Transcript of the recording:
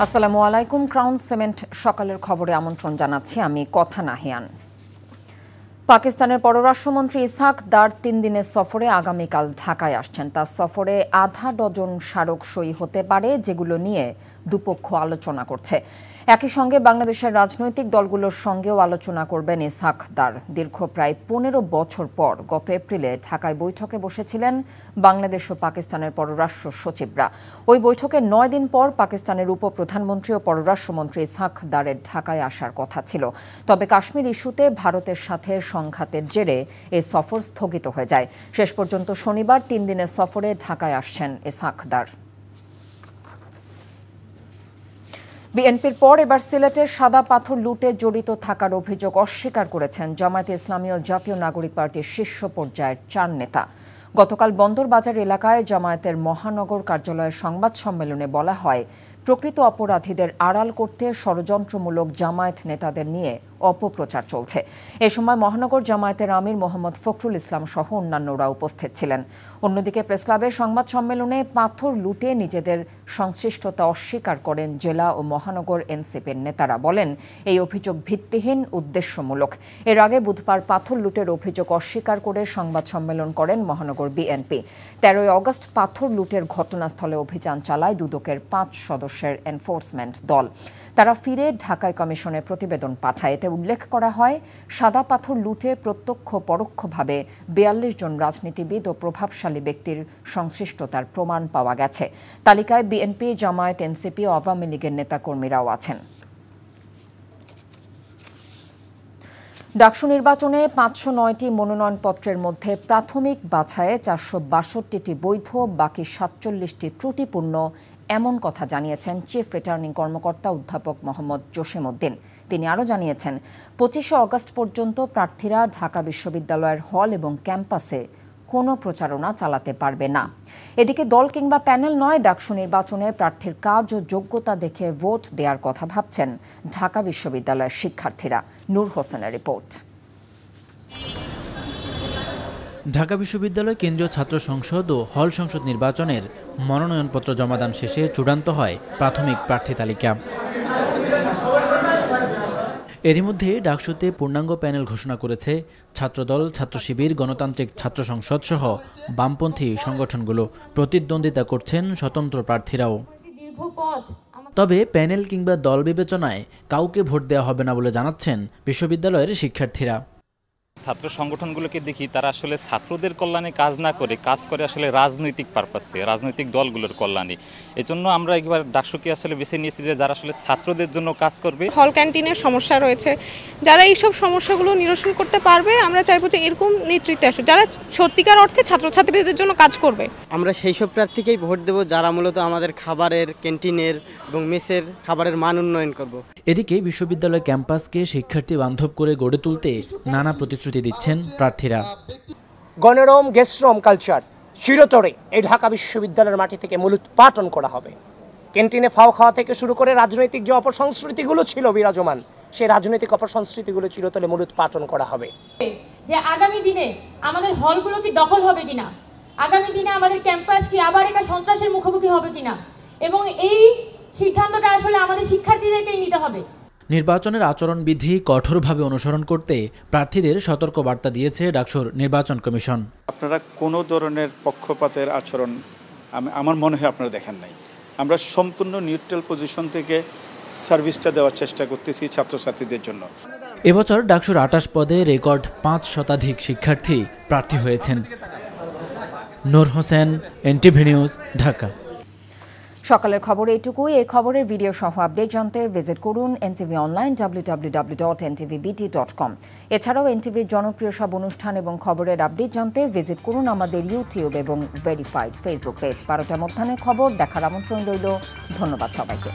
আসসালামু আলাইকুম। Crown cement সকালের খবরে আমন্ত্রণ জানাচ্ছি আমি কথা নাহিয়ান। পাকিস্তানের পররাষ্ট্রমন্ত্রী ইসহাক দার 3 দিনের সফরে আগামীকাল ঢাকায় আসছেন। তার সফরে আধা ডজন স্মারক সই হতে পারে, যেগুলো নিয়ে দুপক্ষ আলোচনা করছে। একই সঙ্গে বাংলাদেশের রাজনৈতিক দলগুলোর সঙ্গেও আলোচনা করবেন ইসহাক দার। দীর্ঘ প্রায় 15 বছর পর গত এপ্রিলে ঢাকায় বৈঠকে বসেছিলেন বাংলাদেশ ও পাকিস্তানের পররাষ্ট্র সচিবরা। ওই বৈঠকে 9 দিন পর পাকিস্তানের উপপ্রধানমন্ত্রী ও পররাষ্ট্রমন্ত্রী ইসহাক দারের ঢাকায় আসার কথা ছিল। তবে কাশ্মীর ইস্যুতে ভারতের সাথে সংঘাতের জেরে এই সফর স্থগিত হয়ে যায়। শেষ পর্যন্ত শনিবার 3 দিনের সফরে ঢাকায় আসছেন ইসহাক দার। বিএনপির পর এবার সিলেটের সাদা পাথর লুটে জড়িত থাকার অভিযোগ অস্বীকার করেছেন জামায়াতে ইসলামী ও জাতীয় নাগরিক পার্টির শীর্ষ পর্যায়ের 4 নেতা। গতকাল বন্দরবাজার এলাকায় জামায়াতের মহানগর কার্যালয়ের সংবাদ সম্মেলনে বলা হয়, প্রকৃত অপরাধীদের আড়াল করতে ষড়যন্ত্রমূলক জামায়াত নেতাদের নিয়ে অপপ্রচার চলছে। এ সময় মহানগর জামায়াতের আমির মোহাম্মদ ফখরুল ইসলাম সহ অন্যান্যরা উপস্থিত ছিলেন। অন্যদিকে প্রেসক্লাবের সংবাদ সম্মেলনে পাথর লুটে নিজেদের সংশ্লিষ্টতা অস্বীকার করেন জেলা ও মহানগর এনসিপির নেতারা। বলেন, এই অভিযোগ ভিত্তিহীন, উদ্দেশ্যমূলক। এর আগে বুধবার পাথর লুটের অভিযোগ অস্বীকার করে সংবাদ সম্মেলন করেন মহানগর বিএনপি। 13 আগস্ট পাথর লুটের ঘটনাস্থলে অভিযান চালায় দুদকের 5 সদস্যের এনফোর্সমেন্ট দল। তারা ফিরে ঢাকায় কমিশনের প্রতিবেদন পাঠায়। এতে উল্লেখ করা হয়, সাদা পাথর লুটে প্রত্যক্ষ পরোক্ষভাবে 42 জন রাজনীতিবিদ ও প্রভাবশালী ব্যক্তির সংশ্লিষ্টতার প্রমাণ পাওয়া গেছে। তালিকায় বিএনপি, জামায়াত, এনসিপি ও আওয়ামী লীগের নেতাকর্মীরাও আছেন। ডাকসু নির্বাচনে 509টি মনোনয়নপত্রের মধ্যে প্রাথমিক বাছাইয়ে 462টি বৈধ, বাকি 47টি ত্রুটিপূর্ণ, এমন কথা জানিয়েছেন চিফ রিটার্নিং কর্মকর্তা অধ্যাপক মোহাম্মদ জসিমউদ্দিন। তিনি আরও জানিয়েছেন, 25 আগস্ট পর্যন্ত প্রার্থীরা ঢাকা বিশ্ববিদ্যালয়ের হল এবং ক্যাম্পাসে কোনো প্রচারণা চালাতে পারবে না। এদিকে দল কিংবা প্যানেল নয়, ডাকসু নির্বাচনে প্রার্থীর কাজ ও যোগ্যতা দেখে ভোট দেওয়ার কথা ভাবছেন ঢাকা বিশ্ববিদ্যালয়ের শিক্ষার্থীরা। নূর হোসেনের রিপোর্ট। ঢাকা বিশ্ববিদ্যালয় কেন্দ্রীয় ছাত্র সংসদ ও হল সংসদ নির্বাচনের মনোনয়নপত্র জমাদান শেষে চূড়ান্ত হয় প্রাথমিক প্রার্থী তালিকা। এরই মধ্যে ডাকসুতে পূর্ণাঙ্গ প্যানেল ঘোষণা করেছে ছাত্রদল, ছাত্র শিবির, গণতান্ত্রিক ছাত্র সংসদ সহ বামপন্থী সংগঠনগুলো। প্রতিদ্বন্দ্বিতা করছেন স্বতন্ত্র প্রার্থীরাও। তবে প্যানেল কিংবা দল বিবেচনায় কাউকে ভোট দেওয়া হবে না বলে জানাচ্ছেন বিশ্ববিদ্যালয়ের শিক্ষার্থীরা। ছাত্র সংগঠনগুলোকে দেখি, তারা আসলে ছাত্রদের কল্যাণে কাজ না করে কাজ করে আসলে রাজনৈতিক পারপাসে, রাজনৈতিক দলগুলোর কল্যাণে। এজন্য আমরা একবার ডাকসুকে আসলে বেছে নিয়েছি যে যারা আসলে ছাত্রদের জন্য কাজ করবে। হল ক্যান্টিনের সমস্যা রয়েছে, যারা এইসব সমস্যাগুলো নিরসন করতে পারবে, আমরা চাইবো যে এরকম নেতৃত্বে আসুক যারা সত্যিকার অর্থে ছাত্রছাত্রীদের জন্য কাজ করবে। আমরা সেই সব প্রার্থীকেই ভোট দেব যারা মূলত আমাদের খাবারের, ক্যান্টিনের এবং মেসের খাবারের মান উন্নয়ন করব। এদিকে বিশ্ববিদ্যালয় ক্যাম্পাসকে শিক্ষার্থী বান্ধব করে গড়ে তুলতে নানা প্রতিশ্রুতি দিচ্ছেন প্রার্থীরা। গণরম গেস্টরম কালচার চিরতরে এই ঢাকা বিশ্ববিদ্যালয়ের মাটি থেকে মূলোৎপাটন করা হবে। ক্যান্টিনে ফাও খাওয়া থেকে শুরু করে রাজনৈতিক যে অপসংস্কৃতিগুলো ছিল বিরাজমান, সেই রাজনৈতিক অপসংস্কৃতিগুলো চিরতরে মূলোৎপাটন করা হবে। যে আগামী দিনে আমাদের হলগুলো কি দখল হবে কিনা, আগামী দিনে আমাদের ক্যাম্পাস কি আবার একটা সন্ত্রাসের মুখোমুখি হবে কিনা, এবং এই সিদ্ধান্তটা আসলে আমাদের শিক্ষার্থীদেরকেই নিতে হবে। নির্বাচনের আচরণবিধি কঠোরভাবে অনুসরণ করতে প্রার্থীদের সতর্ক বার্তা দিয়েছে ডাকসুর নির্বাচন কমিশন। আপনারা কোনো ধরনের পক্ষপাতের আচরণ আমার মনে হয় আপনারা দেখেন নাই। আমরা সম্পূর্ণ নিউট্রাল পজিশন থেকে সার্ভিসটা দেওয়ার চেষ্টা করতেছি ছাত্রছাত্রীদের জন্য। এবছর ডাকসুর 28 পদে রেকর্ড 5 শতাধিক শিক্ষার্থী প্রার্থী হয়েছেন। নূর হোসেন, এনটিভি নিউজ, ঢাকা। সকালের খবর এইটুকুই। এই খবরের ভিডিও সহ আপডেট জানতে ভিজিট করুন এনটিভি অনলাইন www.ntvbt.com। এছাড়াও এনটিভির জনপ্রিয় সব অনুষ্ঠান এবং খবরের আপডেট জানতে ভিজিট করুন আমাদের ইউটিউব এবং ভেরিফাইড ফেসবুক পেজ। 12টার মধ্যাহ্নের খবর দেখার আমন্ত্রণ রইল। ধন্যবাদ সবাইকে।